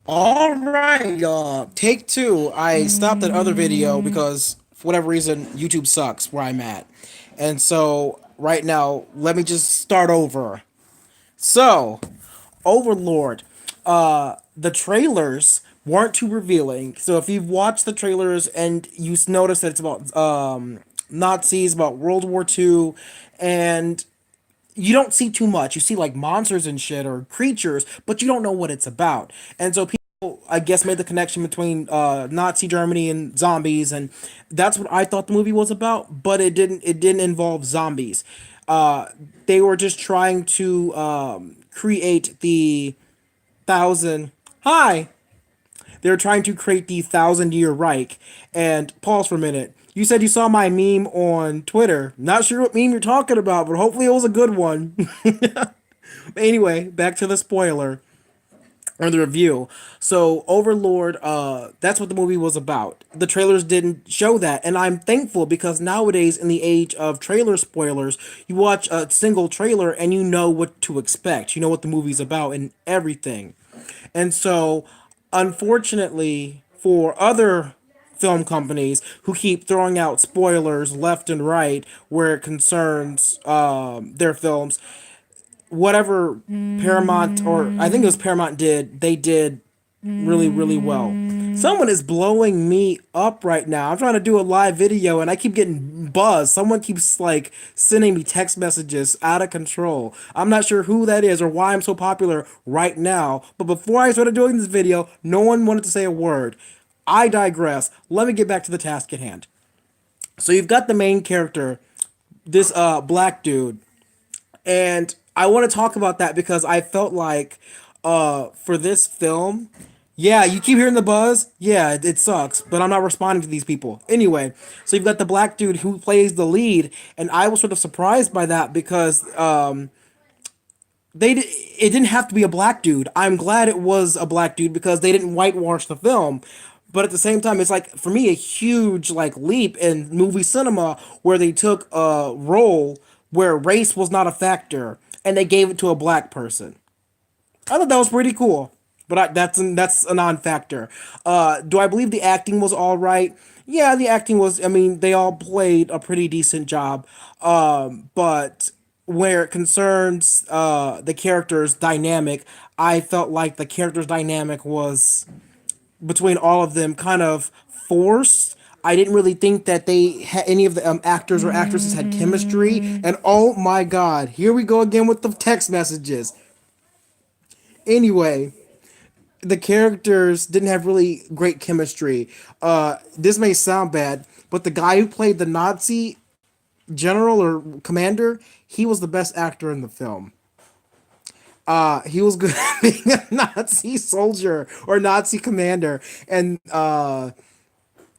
All right, take two. I stopped that other video because for whatever reason YouTube sucks where I'm at, and so right now let me just start over. So, Overlord, the trailers weren't too revealing. So if you've watched the trailers and you notice that it's about Nazis, about World War II, and you don't see too much. You see like monsters and shit or creatures, but you don't know what it's about. And so people, I guess, made the connection between Nazi Germany and zombies, and that's what I thought the movie was about. But it didn't. It didn't involve zombies. Uh, they were just trying to create the thousand. Hi. They were trying to create the 1,000 year Reich. And pause for a minute. You said you saw my meme on Twitter. Not sure what meme you're talking about, but hopefully it was a good one. Anyway, back to the spoiler or the review. So Overlord, that's what the movie was about. The trailers didn't show that, and I'm thankful because nowadays in the age of trailer spoilers, you watch a single trailer and you know what to expect. You know what the movie's about and everything. And so, unfortunately, for other film companies who keep throwing out spoilers left and right where it concerns their films, whatever Paramount, or I think it was Paramount, did, they did really, really well. Someone is blowing me up right now. I'm trying to do a live video and I keep getting buzzed. Someone keeps like sending me text messages out of control. I'm not sure who that is or why I'm so popular right now. But before I started doing this video, no one wanted to say a word. I digress. Let me get back to the task at hand. So you've got the main character, this black dude, and I want to talk about that because I felt like for this film, yeah, you keep hearing the buzz. Yeah, it sucks, but I'm not responding to these people. Anyway, so you've got the black dude who plays the lead, and I was sort of surprised by that because it didn't have to be a black dude. I'm glad it was a black dude because they didn't whitewash the film. But at the same time, it's like for me a huge like leap in movie cinema where they took a role where race was not a factor and they gave it to a black person. I thought that was pretty cool, but that's a non-factor. Do I believe the acting was all right? Yeah, the acting was. I mean, they all played a pretty decent job. But where it concerns the characters' dynamic, I felt like the characters' dynamic was between all of them kind of forced. I didn't really think that any of the actors or actresses had chemistry. And oh my god, here we go again with the text messages. Anyway, the characters didn't have really great chemistry. This may sound bad, but the guy who played the Nazi general or commander, he was the best actor in the film. He was good at being a Nazi soldier or Nazi commander, and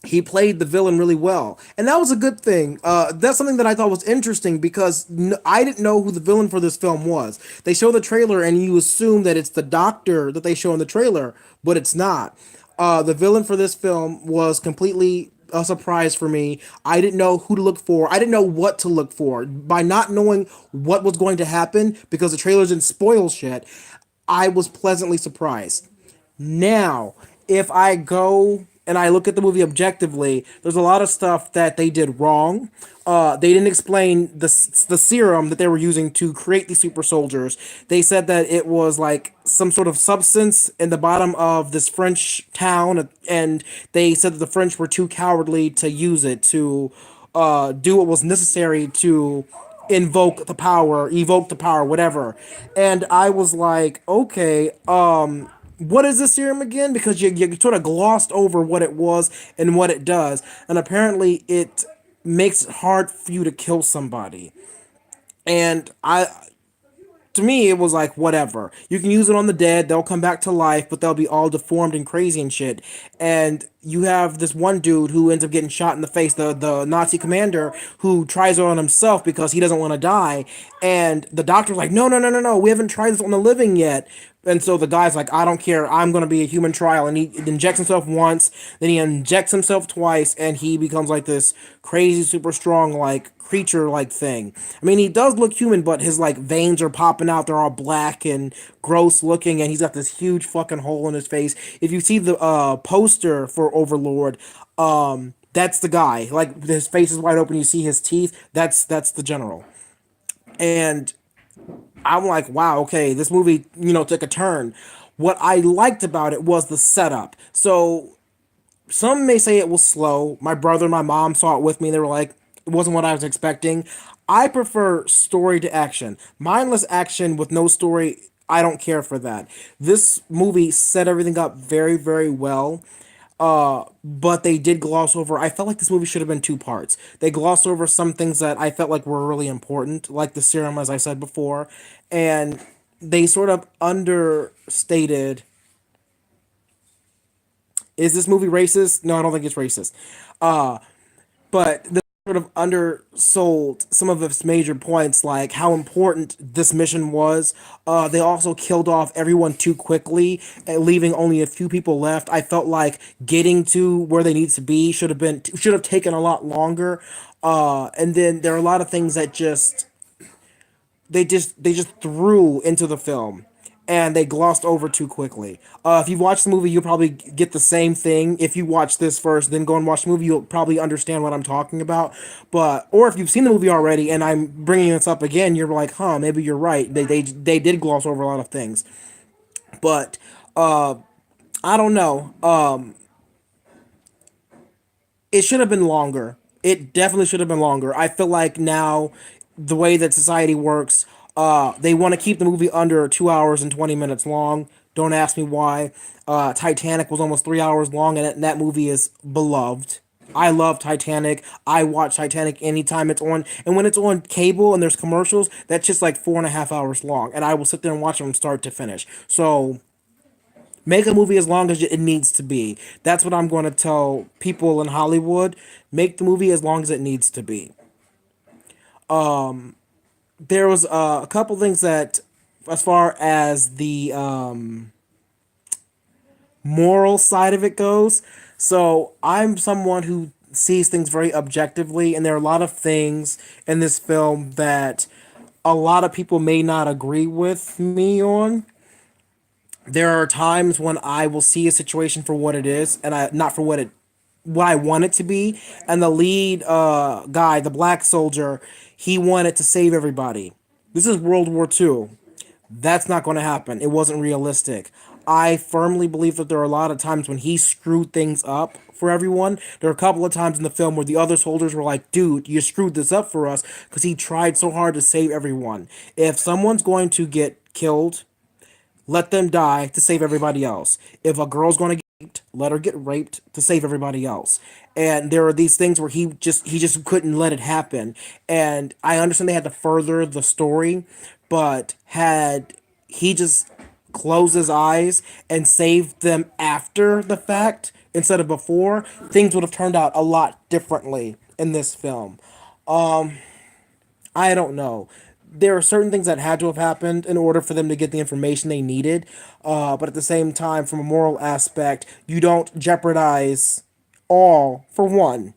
he played the villain really well, and that was a good thing. That's something that I thought was interesting because I didn't know who the villain for this film was. They show the trailer, and you assume that it's the doctor that they show in the trailer, but it's not. The villain for this film was completely a surprise for me. I didn't know who to look for. I didn't know what to look for. By not knowing what was going to happen because the trailers didn't spoil shit, I was pleasantly surprised. Now, if I go and I look at the movie objectively, there's a lot of stuff that they did wrong. They didn't explain the serum that they were using to create these super soldiers. They said that it was like some sort of substance in the bottom of this French town, and they said that the French were too cowardly to use it to do what was necessary to evoke the power, whatever. And I was like, okay, what is this serum again? Because you sort of glossed over what it was and what it does. And apparently it makes it hard for you to kill somebody. And to me, it was like, whatever. You can use it on the dead, they'll come back to life, but they'll be all deformed and crazy and shit. And you have this one dude who ends up getting shot in the face, the Nazi commander, who tries it on himself because he doesn't want to die. And the doctor's like, no, no, no, no, no, we haven't tried this on the living yet. And so the guy's like, I don't care, I'm going to be a human trial. And he injects himself once, then he injects himself twice, and he becomes like this crazy, super strong, like, creature like thing. I mean, he does look human, but his like veins are popping out, they're all black and gross looking, and he's got this huge fucking hole in his face. If you see the poster for Overlord, that's the guy. Like his face is wide open, you see his teeth. That's the general. And I'm like, wow, okay, this movie, took a turn. What I liked about it was the setup. So some may say it was slow. My brother and my mom saw it with me. They were like, it wasn't what I was expecting. I prefer story to action. Mindless action with no story, I don't care for that. This movie set everything up very, very well. But they did gloss over. I felt like this movie should have been two parts. They glossed over some things that I felt like were really important, like the serum, as I said before, and they sort of understated. Is this movie racist? No, I don't think it's racist. But they sort of undersold some of its major points, like how important this mission was. They also killed off everyone too quickly, leaving only a few people left. I felt like getting to where they need to be should have taken a lot longer. And then there are a lot of things that they just threw into the film and they glossed over too quickly. If you've watched the movie, you'll probably get the same thing. If you watch this first, then go and watch the movie, you'll probably understand what I'm talking about. But or if you've seen the movie already and I'm bringing this up again, you're like, huh, maybe you're right. They did gloss over a lot of things, but I don't know. It should have been longer. It definitely should have been longer. I feel like now, the way that society works, they want to keep the movie under 2 hours and 20 minutes long. Don't ask me why. Titanic was almost 3 hours long, and that movie is beloved. I love Titanic. I watch Titanic anytime it's on, and when it's on cable and there's commercials, that's just like 4.5 hours long, and I will sit there and watch it from start to finish. So make a movie as long as it needs to be. That's what I'm going to tell people in Hollywood. Make the movie as long as it needs to be. There was a couple things that, as far as the moral side of it goes, so I'm someone who sees things very objectively, and there are a lot of things in this film that a lot of people may not agree with me on. There are times when I will see a situation for what it is, and I not for what I want it to be. And the lead guy, the black soldier, he wanted to save everybody. This is World War II. That's not going to happen. It wasn't realistic. I firmly believe that there are a lot of times when he screwed things up for everyone. There are a couple of times in the film where the other soldiers were like, dude, you screwed this up for us because he tried so hard to save everyone. If someone's going to get killed, let them die to save everybody else. If a girl's going to get raped, let her get raped to save everybody else. And there are these things where he just couldn't let it happen. And I understand they had to further the story, but had he just closed his eyes and saved them after the fact instead of before, things would have turned out a lot differently in this film. I don't know. There are certain things that had to have happened in order for them to get the information they needed. But at the same time, from a moral aspect, you don't jeopardize all for one.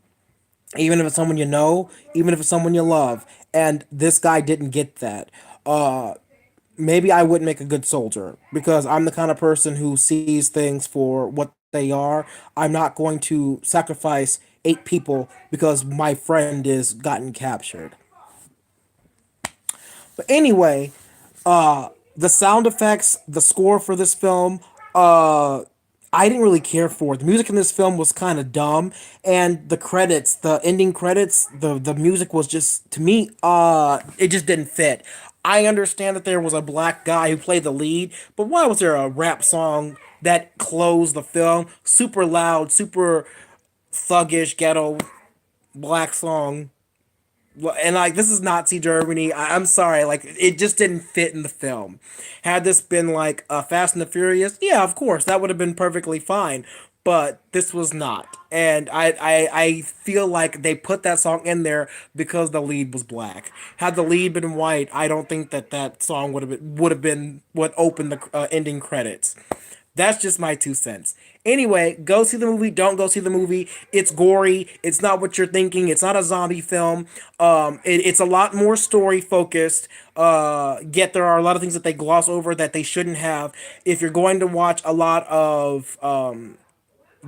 Even if it's someone you know, even if it's someone you love. And this guy didn't get that. Maybe I wouldn't make a good soldier because I'm the kind of person who sees things for what they are. I'm not going to sacrifice 8 people because my friend is gotten captured. But anyway, the sound effects, the score for this film, I didn't really care for. The music in this film was kind of dumb, and the credits, the ending credits, the music was just to me, it just didn't fit. I understand that there was a black guy who played the lead, but why was there a rap song that closed the film? Super loud, super thuggish, ghetto black song, and like this is Nazi Germany. I'm sorry, like it just didn't fit in the film. Had this been like Fast and the Furious, yeah, of course that would have been perfectly fine. But this was not, and I feel like they put that song in there because the lead was black. Had the lead been white, I don't think that that song would have been what opened the ending credits. That's just my 2 cents. Anyway, go see the movie. Don't go see the movie. It's gory. It's not what you're thinking. It's not a zombie film. It's a lot more story focused. Yet there are a lot of things that they gloss over that they shouldn't have. If you're going to watch a lot of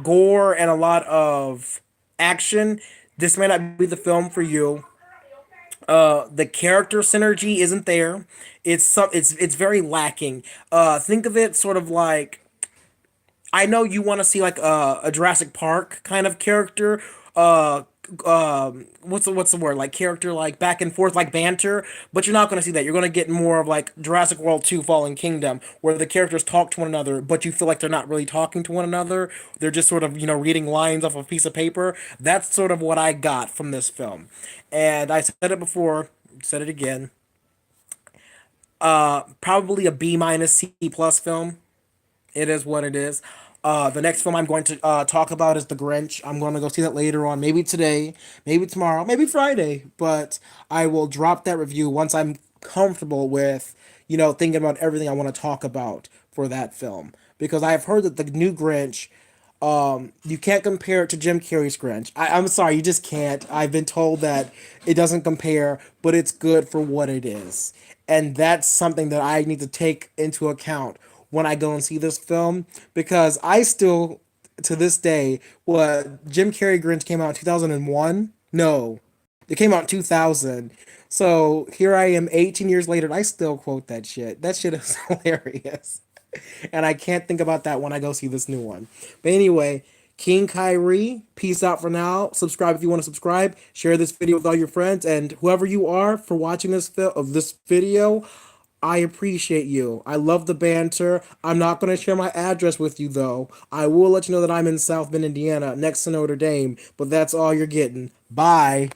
gore and a lot of action, this may not be the film for you. The character synergy isn't there. It's very lacking. Think of it sort of like, I know you want to see like a Jurassic Park kind of character. What's the word, like character, like back and forth, like banter, but you're not going to see that. You're going to get more of like Jurassic World 2 Fallen Kingdom, where the characters talk to one another, but you feel like they're not really talking to one another. They're just sort of, reading lines off a piece of paper. That's sort of what I got from this film. And I said it before, said it again. Probably a B-, C+ film. It is what it is. The next film I'm going to talk about is The Grinch. I'm going to go see that later on, maybe today, maybe tomorrow, maybe Friday. But I will drop that review once I'm comfortable with, thinking about everything I want to talk about for that film. Because I've heard that the new Grinch, you can't compare it to Jim Carrey's Grinch. I'm sorry, you just can't. I've been told that it doesn't compare, but it's good for what it is. And that's something that I need to take into account when I go and see this film, because I still, to this day, what Jim Carrey Grinch came out in 2001? No, it came out in 2000. So here I am 18 years later and I still quote that shit. That shit is hilarious. And I can't think about that when I go see this new one. But anyway, King Kyrie, peace out for now. Subscribe if you want to subscribe. Share this video with all your friends, and whoever you are for watching this video. I appreciate you. I love the banter. I'm not going to share my address with you though. I will let you know that I'm in South Bend, Indiana, next to Notre Dame, but that's all you're getting. Bye.